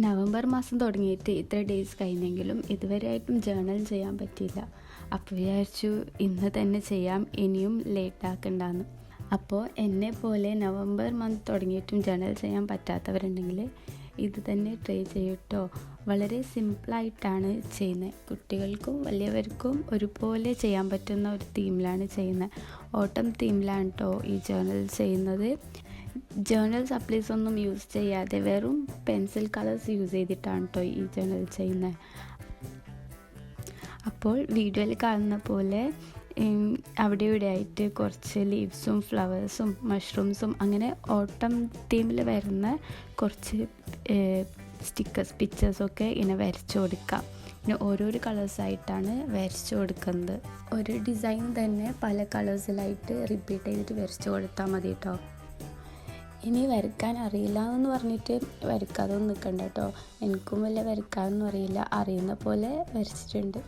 November മാസം തുടങ്ങിയിട്ട് ഇത്ര ഡേയ്സ് കഴിഞ്ഞെങ്കിലും ഇതുവരെയായിട്ടും ജേർണൽ ചെയ്യാൻ പറ്റിയില്ല. അപ്പോൾ വിചാരിച്ചു ഇന്ന് തന്നെ ചെയ്യാം, ഇനിയും ലേറ്റ് ആക്കണ്ടെന്ന്. അപ്പോൾ എന്നെ പോലെ നവംബർ മന്ത് തുടങ്ങിയിട്ടും ജേർണൽ ചെയ്യാൻ പറ്റാത്തവരുണ്ടെങ്കിൽ ഇത് തന്നെ ട്രൈ ചെയ്യട്ടോ. വളരെ സിമ്പിളായിട്ടാണ് ചെയ്യുന്നത്. കുട്ടികൾക്കും വലിയവർക്കും ഒരുപോലെ ചെയ്യാൻ പറ്റുന്ന ഒരു തീമിലാണ് ചെയ്യുന്നത്. ഓട്ടം തീമിലാണ് കേട്ടോ ഈ ജേർണൽ ചെയ്യുന്നത്. ജേർണൽ സപ്ലീസ് ഒന്നും യൂസ് ചെയ്യാതെ വെറും പെൻസിൽ കളേഴ്സ് യൂസ് ചെയ്തിട്ടാണ് കേട്ടോ ഈ ജേർണൽ ചെയ്യുന്നത്. അപ്പോൾ വീഡിയോയിൽ കാണുന്ന പോലെ അവിടെ ഇവിടെ ആയിട്ട് കുറച്ച് ലീവ്സും ഫ്ലവേഴ്സും മഷ്റൂംസും അങ്ങനെ ഓട്ടം തീമിൽ വരുന്ന കുറച്ച് സ്റ്റിക്കേഴ്സ് പിക്ചേഴ്സൊക്കെ ഇങ്ങനെ വരച്ചു കൊടുക്കാം. പിന്നെ ഓരോരോ കളേഴ്സായിട്ടാണ് വരച്ചു കൊടുക്കുന്നത്. ഒരു ഡിസൈൻ തന്നെ പല കളേഴ്സിലായിട്ട് റിപ്പീറ്റ് ചെയ്തിട്ട് വരച്ചു കൊടുത്താൽ മതി കേട്ടോ. ഇനി വരയ്ക്കാൻ അറിയില്ല എന്ന് പറഞ്ഞിട്ട് വരയ്ക്കാതൊന്നും നിൽക്കണ്ട കേട്ടോ. എനിക്കും വലിയ വരയ്ക്കാനൊന്നും അറിയില്ല, അറിയുന്ന പോലെ വരച്ചിട്ടുണ്ട്.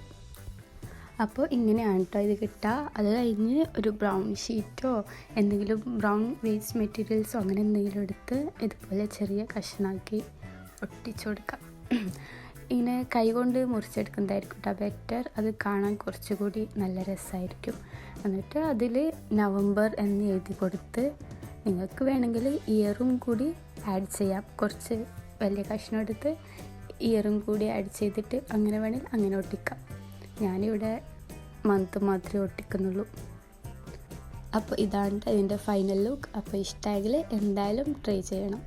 അപ്പോൾ ഇങ്ങനെയാണ് കേട്ടോ ഇത് കിട്ടുക. അത് കഴിഞ്ഞ് ഒരു ബ്രൗൺ ഷീറ്റോ എന്തെങ്കിലും ബ്രൗൺ വേസ്റ്റ് മെറ്റീരിയൽസോ അങ്ങനെ എന്തെങ്കിലും എടുത്ത് ഇതുപോലെ ചെറിയ കഷ്ണാക്കി ഒട്ടിച്ചു കൊടുക്കാം. ഇങ്ങനെ കൈകൊണ്ട് മുറിച്ചെടുക്കുന്നതായിരിക്കും കേട്ടോ ബെറ്റർ. അത് കാണാൻ കുറച്ചുകൂടി നല്ല രസമായിരിക്കും. എന്നിട്ട് അതിൽ നവംബർ എന്ന് എഴുതി കൊടുത്ത് നിങ്ങൾക്ക് വേണമെങ്കിൽ ഇയറും കൂടി ആഡ് ചെയ്യാം. കുറച്ച് വലിയ കഷ്ണം എടുത്ത് ഇയറും കൂടി ആഡ് ചെയ്തിട്ട് അങ്ങനെ വേണമെങ്കിൽ അങ്ങനെ ഒട്ടിക്കാം. ഞാനിവിടെ മന്ത് മാത്രമേ ഒട്ടിക്കുന്നുള്ളൂ. അപ്പോൾ ഇതാണ് ഇതിൻ്റെ ഫൈനൽ ലുക്ക്. അപ്പോൾ ഇഷ്ടമായെങ്കിൽ എന്തായാലും ട്രൈ ചെയ്യണം.